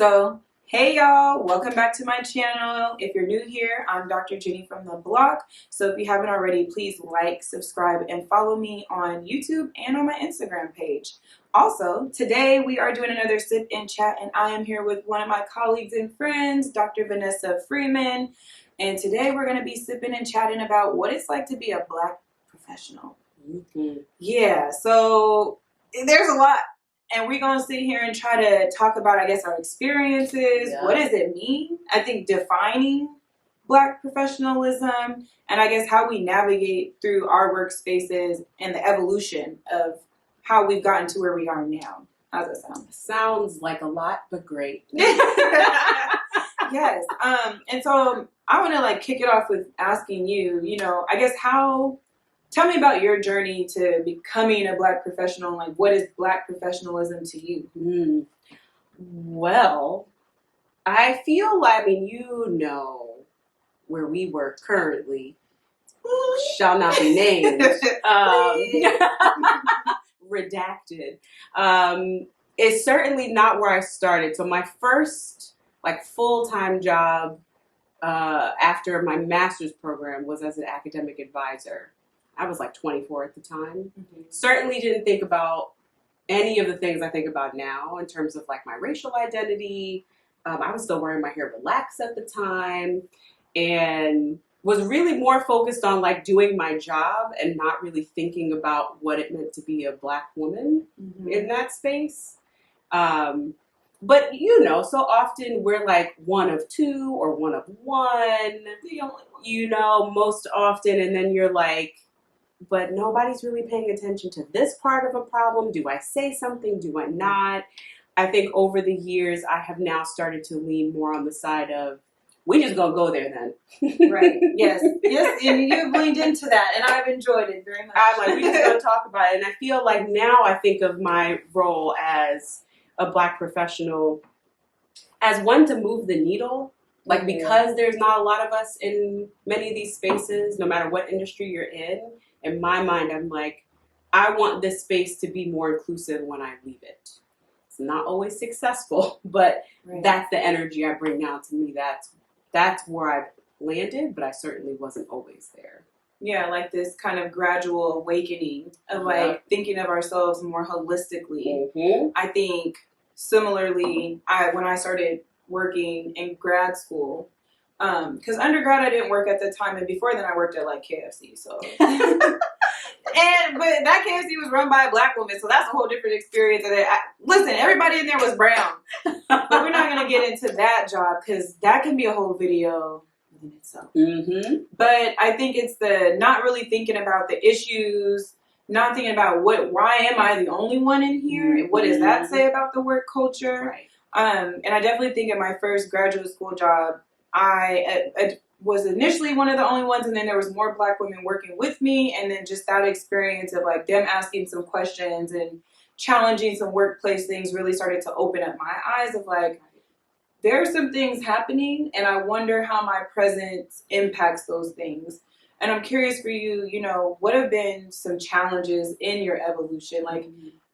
So, hey y'all, welcome back to my channel. If you're new here, I'm Dr. Jenny from the block. So if you haven't already, please like, subscribe, and follow me on YouTube and on my Instagram page. Also, today we are doing another sip and chat, and I am here with one of my colleagues and friends, Dr. Vanessa Freeman. And today we're going to be sipping and chatting about what it's like to be a Black professional. Yeah, so there's a lot. And we're going to sit here and try to talk about, I guess, our experiences. Yeah. What does it mean? I think defining Black professionalism, and I guess how we navigate through our workspaces and the evolution of how we've gotten to where we are now. How's that sound? Sounds like a lot, but great. Yes. And so I want to kick it off with asking you, I guess tell me about your journey to becoming a Black professional. What is Black professionalism to you? Well, I feel like, where we work currently shall not be named. Redacted. It's certainly not where I started. So my first full-time job after my master's program was as an academic advisor. I was 24 at the time. Mm-hmm. Certainly didn't think about any of the things I think about now in terms of my racial identity. I was still wearing my hair relaxed at the time and was really more focused on doing my job and not really thinking about what it meant to be a Black woman in that space. But so often we're one of two or one of one, the only one. Most often, and then you're but nobody's really paying attention to this part of a problem. Do I say something? Do I not? I think over the years, I have now started to lean more on the side of, we just gonna go there then. Right. Yes. Yes. And you've leaned into that, and I've enjoyed it very much. I'm we just gonna talk about it. And I feel now I think of my role as a Black professional as one to move the needle. Because there's not a lot of us in many of these spaces, no matter what industry you're in my mind, I'm I want this space to be more inclusive when I leave it. It's not always successful, but that's the energy I bring now. To me, that's where I've landed, but I certainly wasn't always there. Yeah, this kind of gradual awakening of thinking of ourselves more holistically. Mm-hmm. I think similarly, when I started working in grad school, because undergrad I didn't work at the time, and before then I worked at KFC. So, but that KFC was run by a Black woman, so that's a whole different experience. And listen, everybody in there was brown, but we're not gonna get into that job because that can be a whole video in itself. Mm-hmm. But I think it's the not really thinking about the issues, not thinking about why am I the only one in here? Mm-hmm. What does that say about the work culture? Right. And I definitely think in my first graduate school job, I was initially one of the only ones, and then there was more Black women working with me, and then just that experience of them asking some questions and challenging some workplace things really started to open up my eyes of there are some things happening, and I wonder how my presence impacts those things. And I'm curious for you, what have been some challenges in your evolution?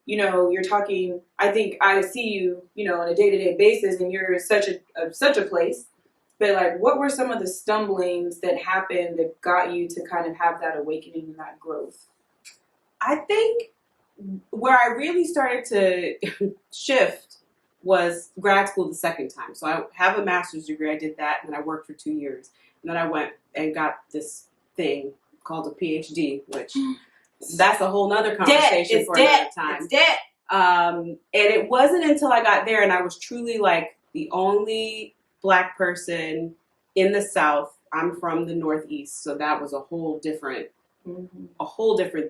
You're talking, I think I see you, on a day-to-day basis, and you're such a place. But what were some of the stumblings that happened that got you to kind of have that awakening and that growth? I think where I really started to shift was grad school the second time. So I have a master's degree. I did that, and then I worked for 2 years. And then I went and got this thing called a PhD, which that's a whole nother conversation for another time. It's debt. And it wasn't until I got there and I was truly the only Black person in the South. I'm from the Northeast, so that was a whole different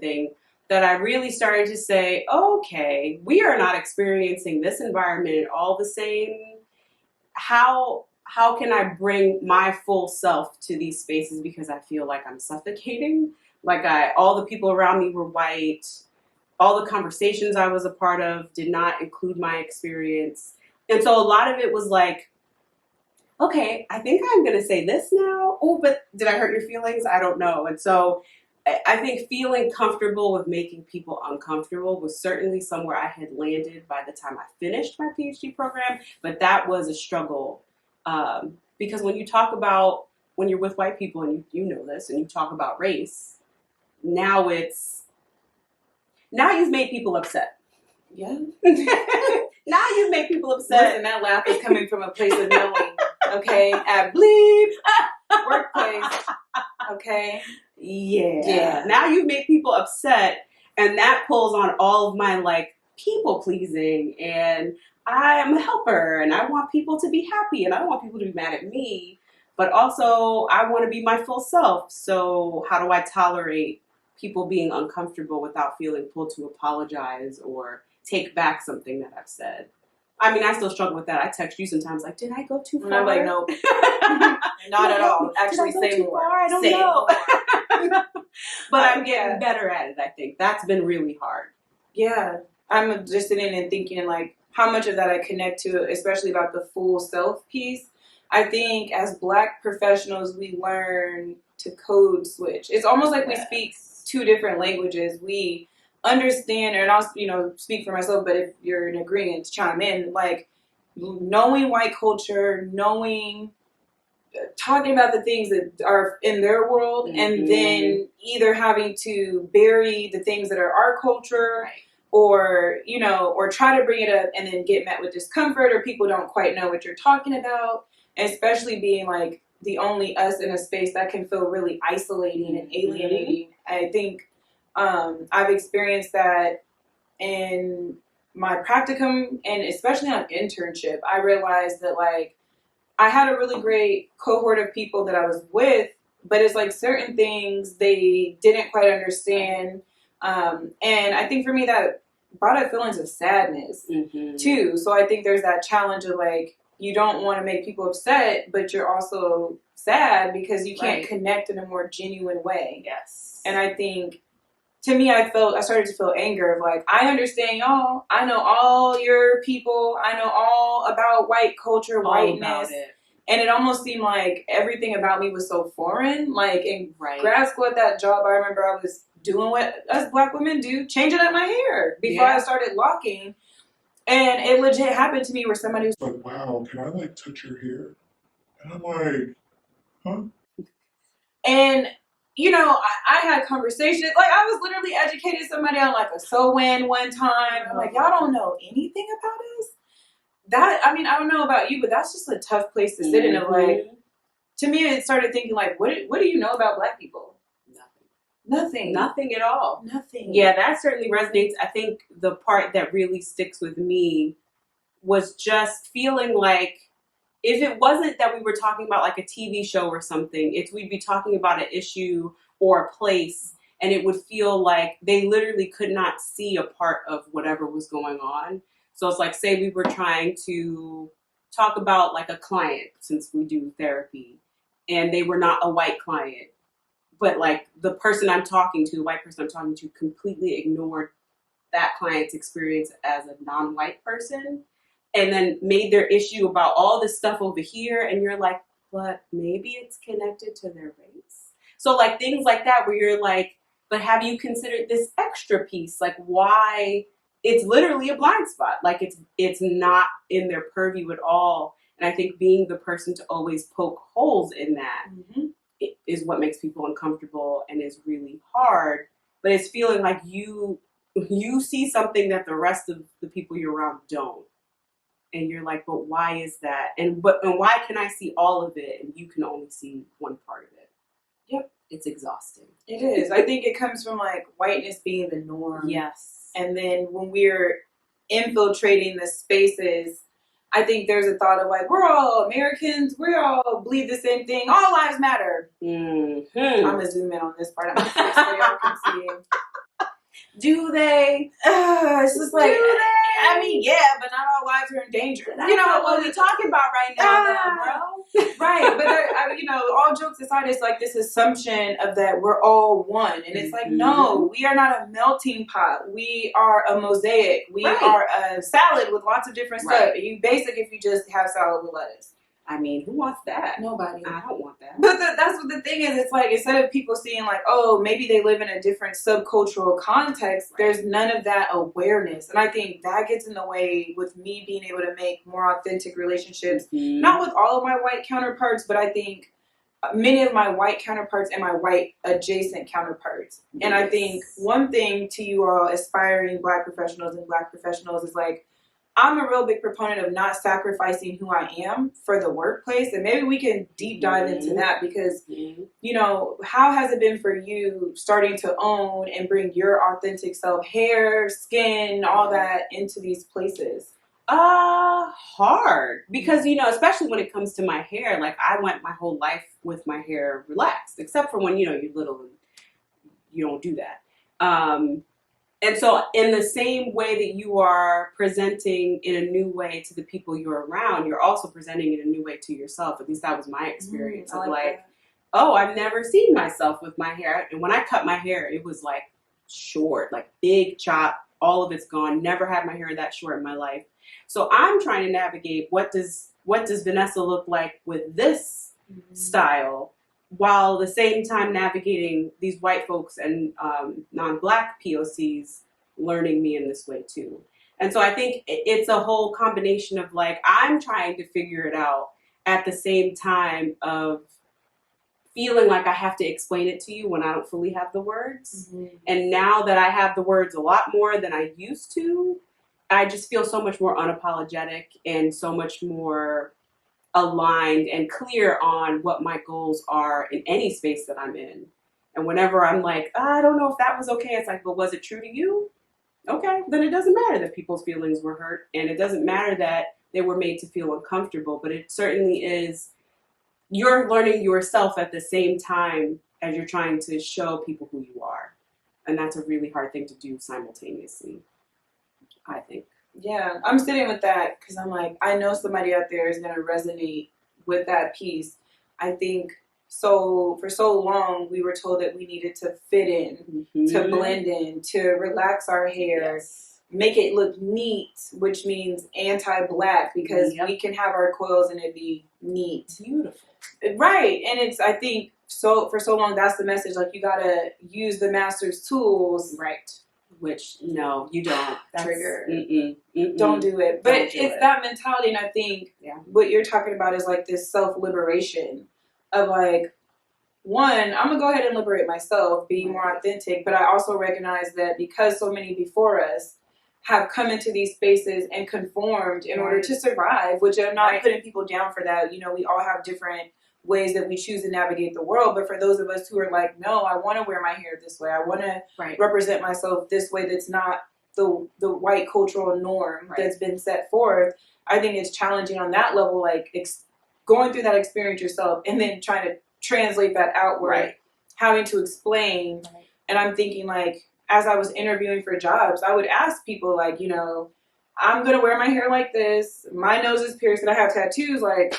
thing that I really started to say, okay, we are not experiencing this environment all the same. How can I bring my full self to these spaces, because I feel I'm suffocating. All the people around me were white. All the conversations I was a part of did not include my experience. And so a lot of it was okay, I think I'm going to say this now. Oh, but did I hurt your feelings? I don't know. And so I think feeling comfortable with making people uncomfortable was certainly somewhere I had landed by the time I finished my PhD program, but that was a struggle. Because when you talk about, when you're with white people, and you know this, and you talk about race, now you've made people upset. Yeah. Now you've made people upset. Listen, that laugh is coming from a place of knowing, okay? At bleep workplace, okay? Yeah. Now you've made people upset, and that pulls on all of my, like, people pleasing, and I am a helper, and I want people to be happy, and I don't want people to be mad at me, but also I want to be my full self. So how do I tolerate people being uncomfortable without feeling pulled to apologize or take back something that I've said? I mean, I still struggle with that. I text you sometimes like, did I go too far? And I'm like, nope. Not at all. Actually, say more. I don't know. But I'm getting better at it, I think. That's been really hard. Yeah. I'm just sitting and thinking, like, how much of that I connect to, especially about the full self piece. I think as Black professionals, we learn to code switch. It's almost like we speak two different languages. We understand, and I'll speak for myself, but if you're in agreement, chime in. Like, knowing white culture, talking about the things that are in their world, and then either having to bury the things that are our culture, or try to bring it up and then get met with discomfort, or people don't quite know what you're talking about, especially being like the only us in a space that can feel really isolating and alienating. I think I've experienced that in my practicum, and especially on internship. I realized that, like, I had a really great cohort of people that I was with, but it's like certain things they didn't quite understand. And I think for me that brought up feelings of sadness too. So I think there's that challenge of, like, you don't want to make people upset, but you're also sad because you can't connect in a more genuine way. Yes. And I think, to me, I started to feel anger of, like, I understand y'all. I know all your people. I know all about white culture, whiteness. And it almost seemed like everything about me was so foreign. Like, in grad school at that job, I remember I was doing what us Black women do, changing up my hair before I started locking. And it legit happened to me where somebody was like, wow, can I, like, touch your hair? And I'm like, huh? And, I had conversations. Like, I was literally educating somebody on, like, a sew-in one time. I'm like, y'all don't know anything about us? That, I mean, I don't know about you, but that's just a tough place to sit in. Of, like, to me, it started thinking, like, what do you know about Black people? Nothing at all. Nothing. Yeah, that certainly resonates. I think the part that really sticks with me was just feeling like, if it wasn't that we were talking about, like, a TV show or something, we'd be talking about an issue or a place, and it would feel like they literally could not see a part of whatever was going on. So it's like, say we were trying to talk about, like, a client, since we do therapy, and they were not a white client, but, like, the white person I'm talking to completely ignored that client's experience as a non-white person, and then made their issue about all this stuff over here, and you're like, but maybe it's connected to their race. So, like, things like that where you're like, but have you considered this extra piece? Like, why? It's literally a blind spot. Like, it's not in their purview at all. And I think being the person to always poke holes in that is what makes people uncomfortable and is really hard. But it's feeling like you see something that the rest of the people you're around don't. And you're like, but why is that? And why can I see all of it and you can only see one part of it? Yep. It's exhausting. It is. I think it comes from, like, whiteness being the norm. Yes. And then when we're infiltrating the spaces, I think there's a thought of, like, we're all Americans. We all believe the same thing. All lives matter. I'm going to zoom in on this part. I'm going to fix so y'all can see. Do they? It's just like, do they? I mean, yeah, but not all lives are in danger. That's not what we're talking about right now, bro. Right, but all jokes aside, it's like this assumption of that we're all one, and it's like, no, we are not a melting pot. We are a mosaic. We are a salad with lots of different stuff. You basic if you just have salad with lettuce. I mean, who wants that? Nobody. I don't want that. But that's what the thing is. It's like, instead of people seeing like, oh, maybe they live in a different subcultural context, there's none of that awareness. And I think that gets in the way with me being able to make more authentic relationships, not with all of my white counterparts, but I think many of my white counterparts and my white adjacent counterparts. And I think one thing to you all aspiring Black professionals and Black professionals is like, I'm a real big proponent of not sacrificing who I am for the workplace. And maybe we can deep dive into that because, you know, how has it been for you starting to own and bring your authentic self, hair, skin, all that into these places? Hard. Because, you know, especially when it comes to my hair, like I went my whole life with my hair relaxed, except for when, you know, you're little and you don't do that. And so in the same way that you are presenting in a new way to the people you're around, you're also presenting in a new way to yourself. At least that was my experience of like, oh, I've never seen myself with my hair. And when I cut my hair, it was like short, like big chop, all of it's gone. Never had my hair that short in my life. So I'm trying to navigate what does Vanessa look like with this style, while at the same time navigating these white folks and non-Black POCs learning me in this way too. And so I think it's a whole combination of like, I'm trying to figure it out at the same time of feeling like I have to explain it to you when I don't fully have the words. And now that I have the words a lot more than I used to, I just feel so much more unapologetic and so much more aligned and clear on what my goals are in any space that I'm in. And whenever I'm like, I don't know if that was okay, it's like, but was it true to you? Okay, then it doesn't matter that people's feelings were hurt, and it doesn't matter that they were made to feel uncomfortable, but it certainly is, you're learning yourself at the same time as you're trying to show people who you are. And that's a really hard thing to do simultaneously, I think. Yeah, I'm sitting with that because I'm like, I know somebody out there is going to resonate with that piece. I think so. For so long, we were told that we needed to fit in, to blend in, to relax our hair, make it look neat, which means anti-Black because we can have our coils and it be neat. Beautiful. Right. And it's, I think, so for so long, that's the message. Like, you got to use the master's tools. Right. Which, no, you don't. That's, trigger. Don't do it. But it's that mentality, and I think what you're talking about is like this self-liberation of like, one, I'm going to go ahead and liberate myself, be more authentic, but I also recognize that because so many before us have come into these spaces and conformed in order to survive, which I'm not putting people down for that. You know, we all have different ways that we choose to navigate the world, but for those of us who are like, no, I want to wear my hair this way, I want to represent myself this way, that's not the white cultural norm that's been set forth. I think it's challenging on that level, like going through that experience yourself and then trying to translate that outward, having to explain. And I'm thinking, like, as I was interviewing for jobs, I would ask people like, you know, I'm gonna wear my hair like this, my nose is pierced, and I have tattoos, like,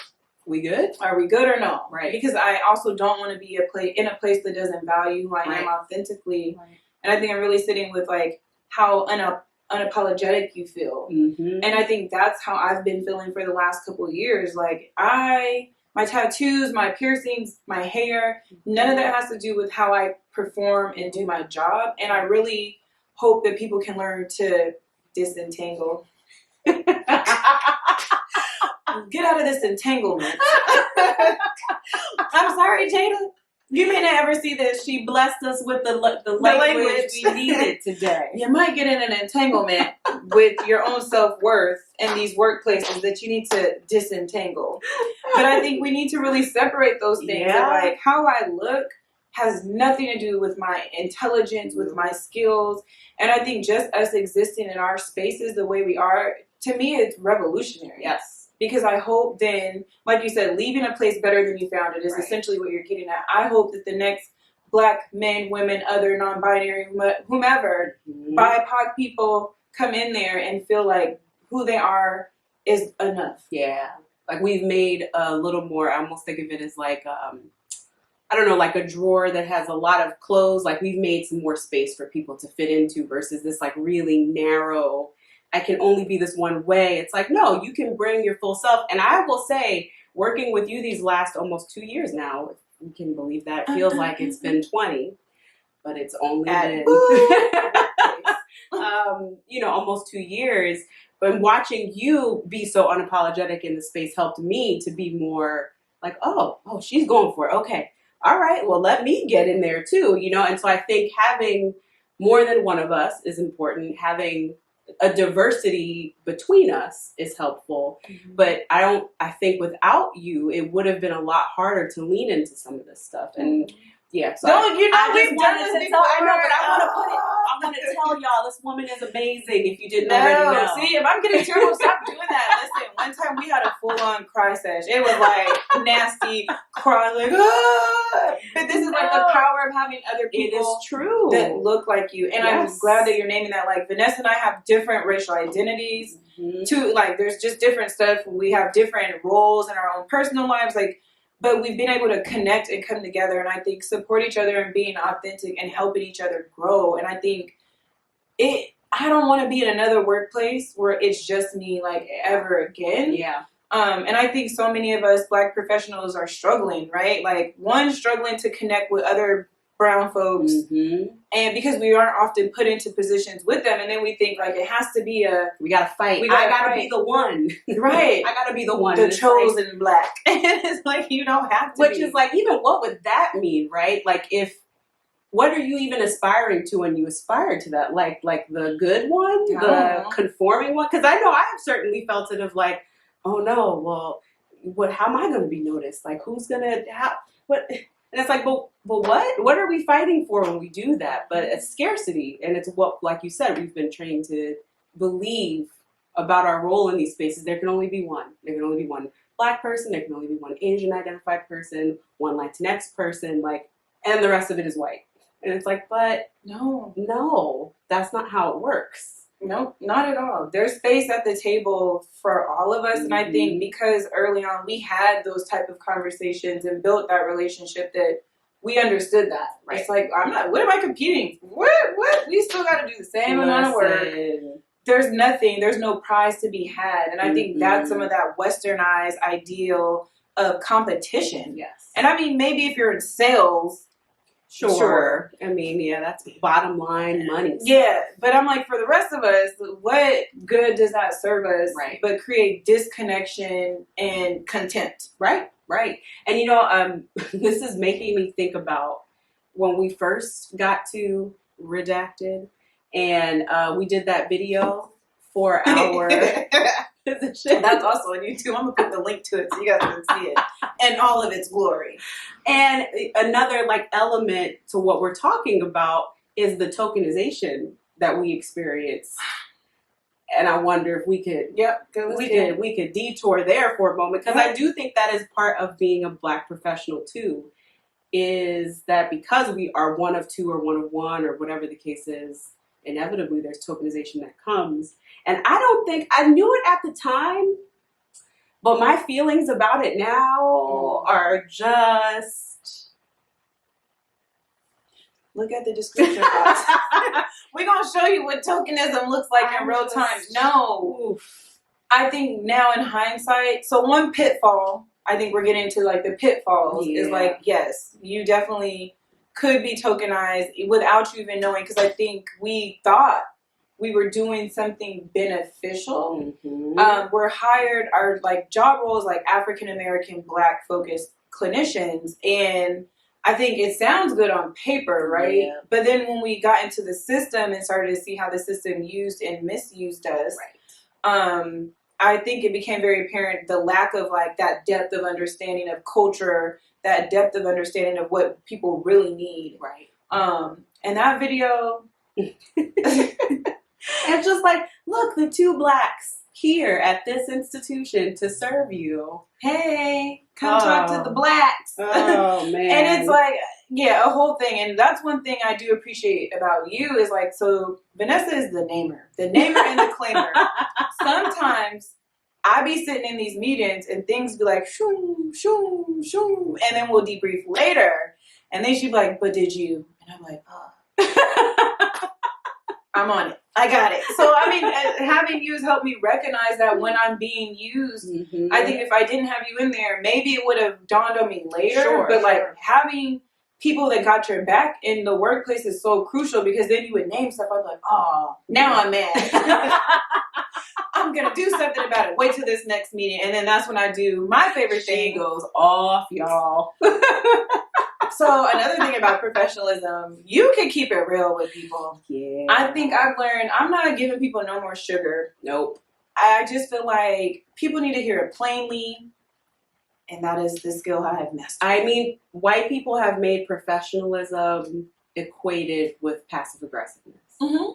we good? Are we good or no? Right. Because I also don't want to be in a place that doesn't value who I am authentically. And I think I'm really sitting with like how unapologetic you feel. And I think that's how I've been feeling for the last couple of years. Like my tattoos, my piercings, my hair, none of that has to do with how I perform and do my job. And I really hope that people can learn to disentangle. Get out of this entanglement. I'm sorry, Jada. You may not ever see this. She blessed us with the language we needed today. You might get in an entanglement with your own self-worth in these workplaces that you need to disentangle. But I think we need to really separate those things. Like, how I look has nothing to do with my intelligence, with my skills. And I think just us existing in our spaces the way we are, to me, it's revolutionary. Yes. Because I hope then, like you said, leaving a place better than you found it is essentially what you're getting at. I hope that the next Black men, women, other non-binary, whomever, BIPOC people come in there and feel like who they are is enough. Yeah. Like we've made a little more, I almost think of it as like, I don't know, like a drawer that has a lot of clothes. Like we've made some more space for people to fit into versus this like really narrow, I can only be this one way. It's like, no, you can bring your full self. And I will say, working with you these last almost 2 years now, if you can believe that. It feels like it's been 20, but it's only been, almost 2 years. But watching you be so unapologetic in the space helped me to be more like, oh, she's going for it. Okay. All right. Well, let me get in there too, And so I think having more than one of us is important. Having a diversity between us is helpful. Mm-hmm. But I think without you, it would have been a lot harder to lean into some of this stuff. And yeah, so we've done this before. I know, but I want to tell y'all this woman is amazing if you didn't already know. See, if I'm getting tearful, stop doing that. Listen, one time we had a full-on cry sesh. It was like nasty cry, like, ah! But this is like the power of having other people. It is true. That look like you. And I'm glad that you're naming that. Like, Vanessa and I have different racial identities. Mm-hmm. Too, like, there's just different stuff. We have different roles in our own personal lives. Like, but we've been able to connect and come together, and I think support each other and being authentic and helping each other grow. And I think I don't want to be in another workplace where it's just me, like, ever again. Yeah. And I think so many of us Black professionals are struggling, right? Like, one, struggling to connect with other brown folks, mm-hmm. and because we aren't often put into positions with them, and then we think like it has to be we gotta fight. I gotta be the one, right? I gotta be the one, the chosen Black. And it's like you don't have to. Which is like, even what would that mean, right? Like, what are you even aspiring to when you aspire to that? Like the good one, the conforming one? Because I know I have certainly felt it of like, oh no, well, how am I going to be noticed? Like, who's gonna what? And it's like, but what? What are we fighting for when we do that? But it's scarcity. And it's what, like you said, we've been trained to believe about our role in these spaces. There can only be one. There can only be one Black person. There can only be one Asian identified person, one Latinx person, and the rest of it is white. And it's like, but no, that's not how it works. No, not at all. There's space at the table for all of us. Mm-hmm. And I think because early on we had those type of conversations and built that relationship that we understood that. Right. It's like, what am I competing for? What? We still got to do the same amount of work. There's no prize to be had. And I think that's some of that westernized ideal of competition. Yes. And I mean, maybe if you're in sales, Sure. I mean, yeah, that's bottom line money. Yeah, but I'm like, for the rest of us, what good does that serve us? Right. But create disconnection and contempt. Right. And this is making me think about when we first got to Redacted, and we did that video for our position. That's also on YouTube. I'm gonna put the link to it so you guys can see it in all of its glory. And another element to what we're talking about is the tokenization that we experience. And I wonder if we could we could detour there for a moment, because I do think that is part of being a Black professional too, is that because we are one of two or one of one or whatever the case is, inevitably there's tokenization that comes. And I don't think I knew it at the time, but my feelings about it now are just... Look at the description box. We're going to show you what tokenism looks like in real time. No. Oof. I think now in hindsight, so one pitfall, I think we're getting to the pitfalls, is yes, you definitely could be tokenized without you even knowing, because I think we thought we were doing something beneficial. Mm-hmm. We're hired, our job roles African American Black focused clinicians, and I think it sounds good on paper, right? Yeah. But then when we got into the system and started to see how the system used and misused us, I think it became very apparent the lack of that depth of understanding of culture, that depth of understanding of what people really need. Right. And that video, it's just look, the two Blacks here at this institution to serve you. Hey, come talk to the Blacks. Oh, man. And it's a whole thing. And that's one thing I do appreciate about you is so Vanessa is the namer and the claimer. Sometimes I be sitting in these meetings and things be shoom, shoom, shoom. And then we'll debrief later. And then she'd be but did you? And I'm I'm on it. I got it. So, I mean, having you has helped me recognize that when I'm being used, I think if I didn't have you in there, maybe it would have dawned on me later. But like having people that got your back in the workplace is so crucial, because then you would name stuff. I'd be like, oh, now I'm mad. I'm going to do something about it. Wait till this next meeting. And then that's when I do my favorite thing. She goes off, y'all. So another thing about professionalism, you can keep it real with people. Yeah. I think I've learned I'm not giving people no more sugar. Nope. I just feel like people need to hear it plainly, and that is the skill I have mastered. I mean, white people have made professionalism equated with passive aggressiveness. Mm-hmm.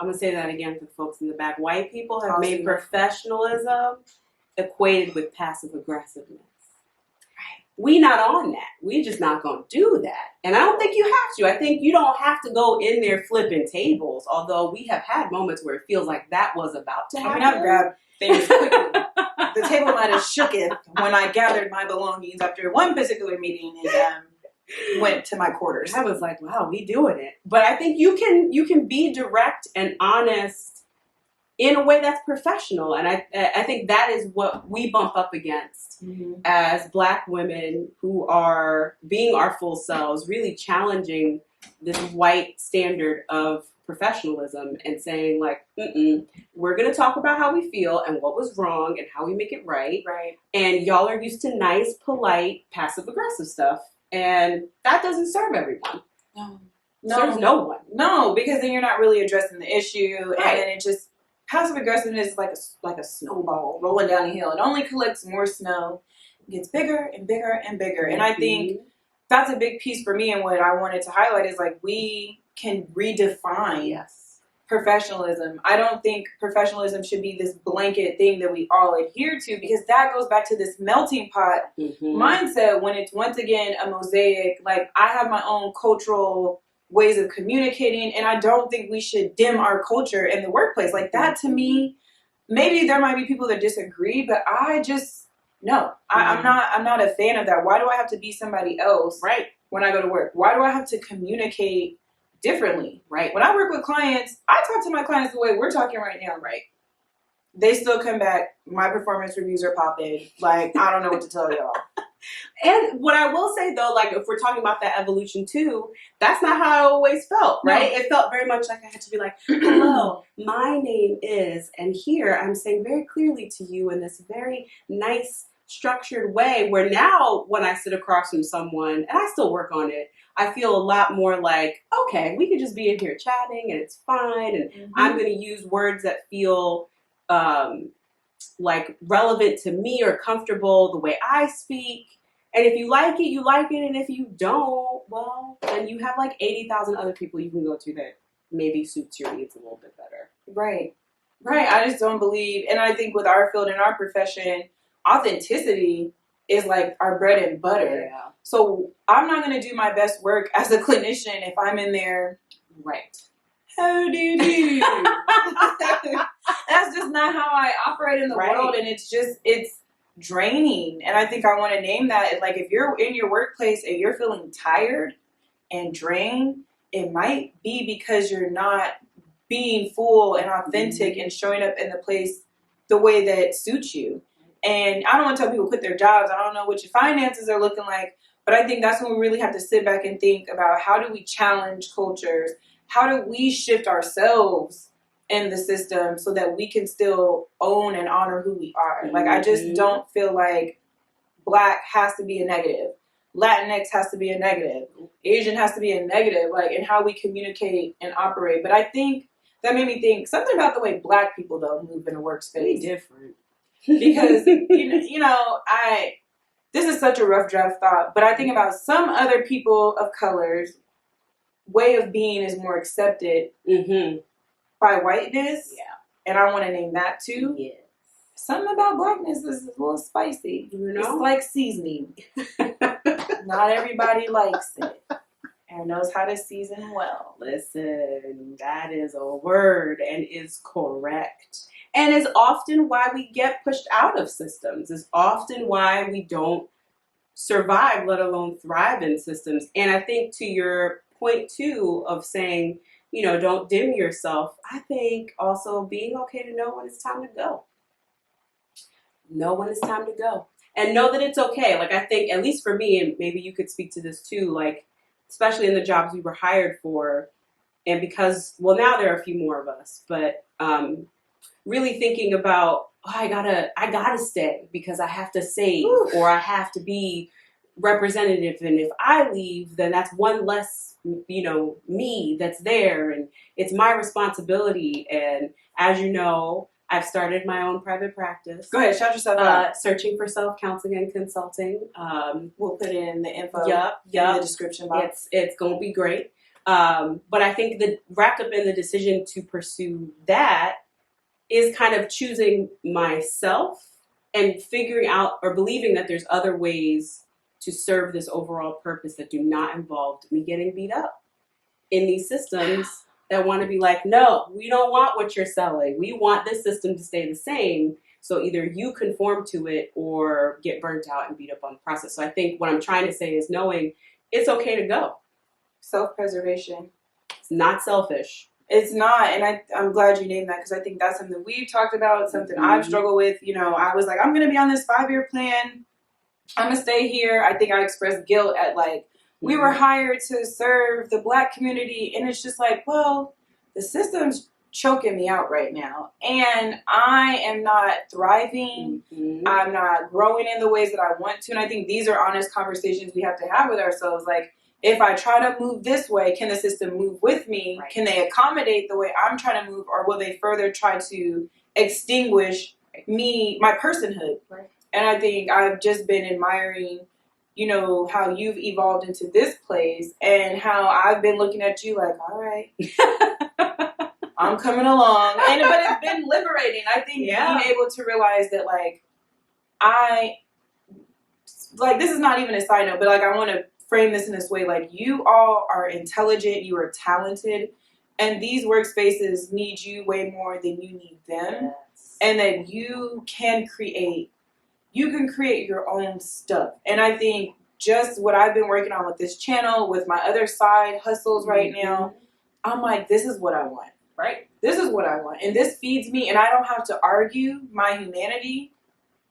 I'm going to say that again for the folks in the back. White people have made professionalism equated with passive aggressiveness. We not on that. We just not going to do that. And I don't think you have to. I think you don't have to go in there flipping tables, although we have had moments where it feels like that was about to happen. I mean, I've grabbed things quickly. The table might have shooketh when I gathered my belongings after one particular meeting and went to my quarters. I was like, wow, we doing it. But I think you can be direct and honest in a way that's professional. And I think that is what we bump up against as Black women who are being our full selves, really challenging this white standard of professionalism and saying like, we're going to talk about how we feel and what was wrong and how we make it right. Right. And y'all are used to nice, polite, passive-aggressive stuff. And that doesn't serve everyone. No. Serves no one. No, because then you're not really addressing the issue. Right. And then it just... Passive aggressiveness is like a snowball rolling down a hill. It only collects more snow. It gets bigger and bigger and bigger. And I think that's a big piece for me, and what I wanted to highlight is like we can redefine professionalism. I don't think professionalism should be this blanket thing that we all adhere to, because that goes back to this melting pot mindset when it's once again a mosaic. Like I have my own cultural ways of communicating, and I don't think we should dim our culture in the workplace. Like that to me, maybe there might be people that disagree, but I just no. I'm not a fan of that. Why do I have to be somebody else when I go to work? Why do I have to communicate differently? Right. When I work with clients, I talk to my clients the way we're talking right now, right? They still come back, my performance reviews are popping. Like, I don't know what to tell y'all. And what I will say though, like if we're talking about that evolution too, that's not how I always felt, right? No. It felt very much like I had to be like, hello, my name is, and here I'm saying very clearly to you in this very nice, structured way, where now when I sit across from someone, and I still work on it, I feel a lot more like, okay, we could just be in here chatting and it's fine, and I'm going to use words that feel like relevant to me or comfortable the way I speak. And if you like it, you like it. And if you don't, well, then you have like 80,000 other people you can go to that maybe suits your needs a little bit better. Right. Right. I just don't believe. And I think with our field and our profession, authenticity is like our bread and butter. Yeah. So I'm not going to do my best work as a clinician if I'm in there. Right. How do you do? That's just not how I operate in the world. And it's draining. And I think I want to name that. Like if you're in your workplace and you're feeling tired and drained, it might be because you're not being full and authentic and showing up in the place the way that suits you. And I don't want to tell people quit their jobs. I don't know what your finances are looking like, but I think that's when we really have to sit back and think about how do we challenge cultures? How do we shift ourselves in the system so that we can still own and honor who we are? Like, I just don't feel like Black has to be a negative. Latinx has to be a negative. Asian has to be a negative, like in how we communicate and operate. But I think that made me think something about the way Black people, though, move in a workspace. Be different. Because, this is such a rough draft thought, but I think about some other people of color's way of being is more accepted by whiteness. Yeah. And I want to name that too. Yes. Something about Blackness is a little spicy. It's like seasoning. Not everybody likes it and knows how to season well. Listen, that is a word and is correct. And is often why we get pushed out of systems. Is often why we don't survive, let alone thrive in systems. And I think to your point too of saying, don't dim yourself. I think also being okay to know when it's time to go. Know when it's time to go. And know that it's okay. Like, I think, at least for me, and maybe you could speak to this too, like, especially in the jobs we were hired for, and because, well, now there are a few more of us, but really thinking about, I gotta stay because I have to save or I have to be representative. And if I leave, then that's one less, me that's there. And it's my responsibility. And as you know, I've started my own private practice. Go ahead, shout yourself out. Searching for self-counseling and consulting. We'll put in the info in the description box. It's going to be great. But I think that wrapped up in the decision to pursue that is kind of choosing myself and figuring out or believing that there's other ways to serve this overall purpose that do not involve me getting beat up in these systems that want to be like, no, we don't want what you're selling. We want this system to stay the same. So either you conform to it or get burnt out and beat up on the process. So I think what I'm trying to say is knowing it's okay to go. Self-preservation. It's not selfish. It's not, and I'm glad you named that because I think that's something we've talked about, something I've struggled with. I was like, I'm going to be on this 5-year plan. I'm going to stay here. I think I expressed guilt at we were hired to serve the Black community, and it's just like, well, the system's choking me out right now, and I am not thriving. I'm not growing in the ways that I want to, and I think these are honest conversations we have to have with ourselves. Like, if I try to move this way, can the system move with me? Right. Can they accommodate the way I'm trying to move, or will they further try to extinguish me, my personhood? Right. And I think I've just been admiring, how you've evolved into this place and how I've been looking at you like, all right, I'm coming along. But it's been liberating. I think being able to realize that, this is not even a side note, but I want to frame this in this way. You all are intelligent, you are talented, and these workspaces need you way more than you need them. Yes. And that you can create your own stuff. And I think just what I've been working on with this channel, with my other side hustles right now, I'm like, this is what I want, right? This is what I want. And this feeds me, and I don't have to argue my humanity.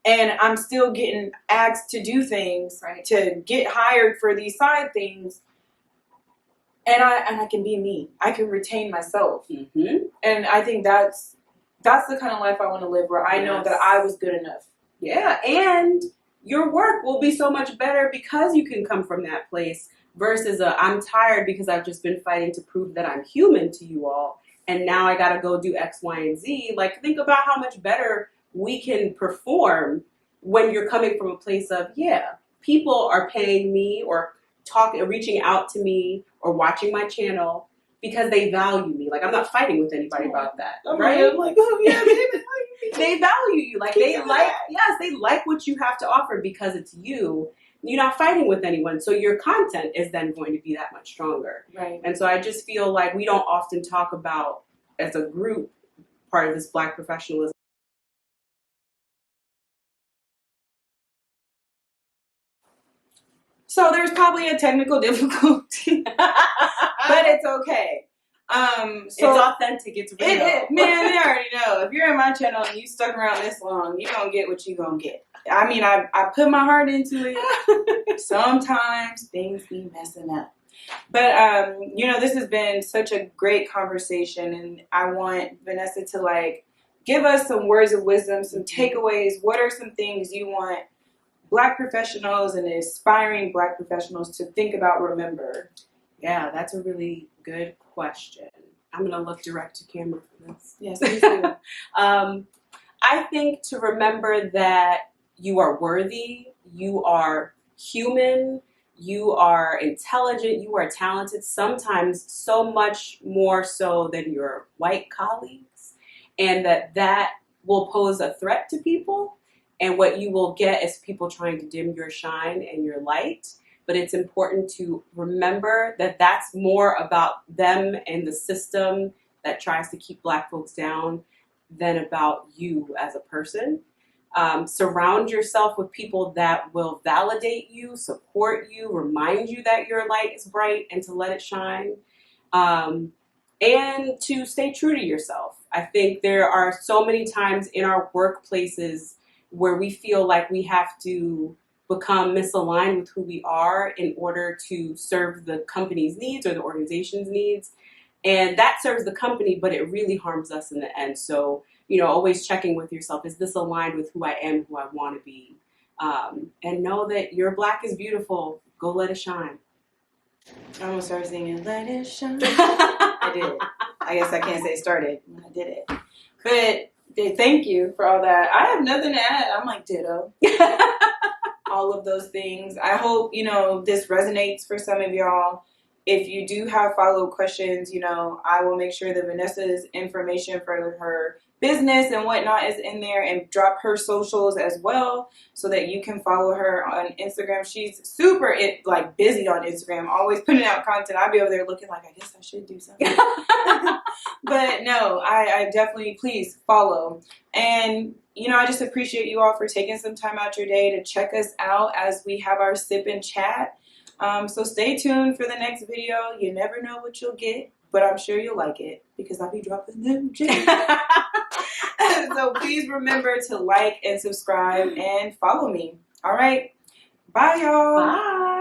And I'm still getting asked to do things, to get hired for these side things. And I can be me. I can retain myself. And I think that's the kind of life I want to live, where I know that I was good enough. Yeah, and your work will be so much better because you can come from that place versus I'm tired because I've just been fighting to prove that I'm human to you all. And now I got to go do X, Y, and Z. Think about how much better we can perform when you're coming from a place of, people are paying me or reaching out to me or watching my channel because they value me. I'm not fighting with anybody about that, right? I'm like, oh yeah, they value you. They like what you have to offer because it's you. You're not fighting with anyone, so your content is then going to be that much stronger. Right. And so I just feel like we don't often talk about, as a group, part of this Black professionalism. So there's probably a technical difficulty, but it's okay. It's authentic. It's real. Man, they already know. If you're in my channel and you stuck around this long, you're going to get what you're going to get. I mean, I put my heart into it. Sometimes things be messing up. But, this has been such a great conversation, and I want Vanessa to, give us some words of wisdom, some takeaways. What are some things you want Black professionals and aspiring Black professionals to think about, remember? Yeah, that's a really good question. I'm going to look direct to camera for this. Yes, me too. I think to remember that you are worthy, you are human, you are intelligent, you are talented, sometimes so much more so than your white colleagues, and that will pose a threat to people. And what you will get is people trying to dim your shine and your light. But it's important to remember that that's more about them and the system that tries to keep Black folks down than about you as a person. Surround yourself with people that will validate you, support you, remind you that your light is bright and to let it shine. and to stay true to yourself. I think there are so many times in our workplaces where we feel like we have to become misaligned with who we are in order to serve the company's needs or the organization's needs. And that serves the company, but it really harms us in the end. So, always checking with yourself, is this aligned with who I am, who I want to be? And know that your black is beautiful. Go let it shine. I'm gonna start singing "Let It Shine." I did it. I guess I can't say started. I did it. But thank you for all that. I have nothing to add. I'm like ditto. All of those things. I hope this resonates for some of y'all. If you do have follow-up questions, I will make sure that Vanessa's information for her business and whatnot is in there, and drop her socials as well so that you can follow her on Instagram. She's super busy on Instagram, always putting out content. I'll be over there looking like, I guess I should do something. But no, I definitely, please follow. And I just appreciate you all for taking some time out your day to check us out as we have our sip and chat. So stay tuned for the next video. You never know what you'll get, but I'm sure you'll like it because I'll be dropping them gems. So please remember to like and subscribe and follow me. All right. Bye, y'all. Bye.